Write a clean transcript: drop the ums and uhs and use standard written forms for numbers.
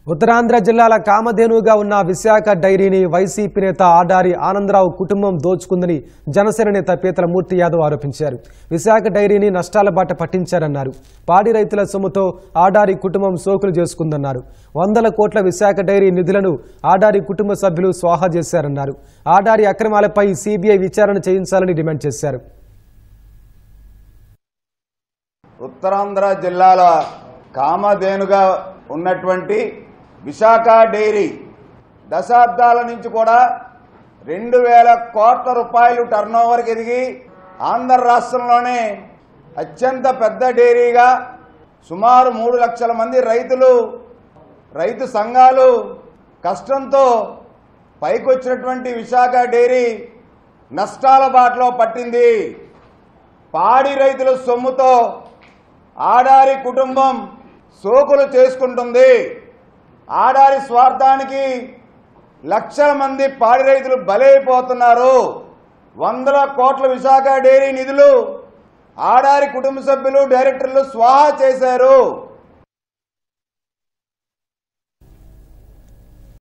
ఉత్తరాంధ్ర జిల్లాల కామధేనుగా ఉన్న విశాఖ డైరీని వైసీపీ నేత ఆడారి ఆనందరావు కుటుంబం దోచుకుందని జనసేన నేత పీతల మూర్తి యాదవ్ ఆరోపించారు. విశాఖ డైరీని నష్టాల బాట పట్టించారన్నారు. పాడి రైతుల సొమ్ముతో ఆడారి కుటుంబం సోకులు చేసుకుందన్నారు. 100 కోట్ల విశాఖ డైరీ నిధులను ఆడారి కుటుంబ సభ్యులు స్వాహా చేశారన్నారు. ఆడారి అక్రమాలపై సిబిఐ విచారణ చేయించాలని డిమాండ్ చేశారు. ఉత్తరాంధ్ర జిల్లాల కామధేనుగా ఉన్నటువంటి విశాఖ డైరీ దశాబ్దాల నుంచి కూడా 2000 కోట్ల రూపాయలు టర్నోవర్కి ఎదిగి ఆంధ్ర రాష్ట్రంలోనే అత్యంత పెద్ద డైరీగా సుమారు 3 లక్షల మంది రైతు సంఘాలు కష్టంతో పైకొచ్చినటువంటి విశాఖ డైరీ నష్టాల బాటలో పట్టింది. పాడి రైతుల సొమ్ముతో ఆడారి కుటుంబం సోకులు చేసుకుంటుంది. ఆడారి స్వార్థానికి లక్షల మంది పాడి రైతులు బలైపోతున్నారు. 100 కోట్ల విశాఖ డైరీ నిధులు ఆడారి కుటుంబ సభ్యులు డైరెక్టర్లు స్వాహా చేశారు.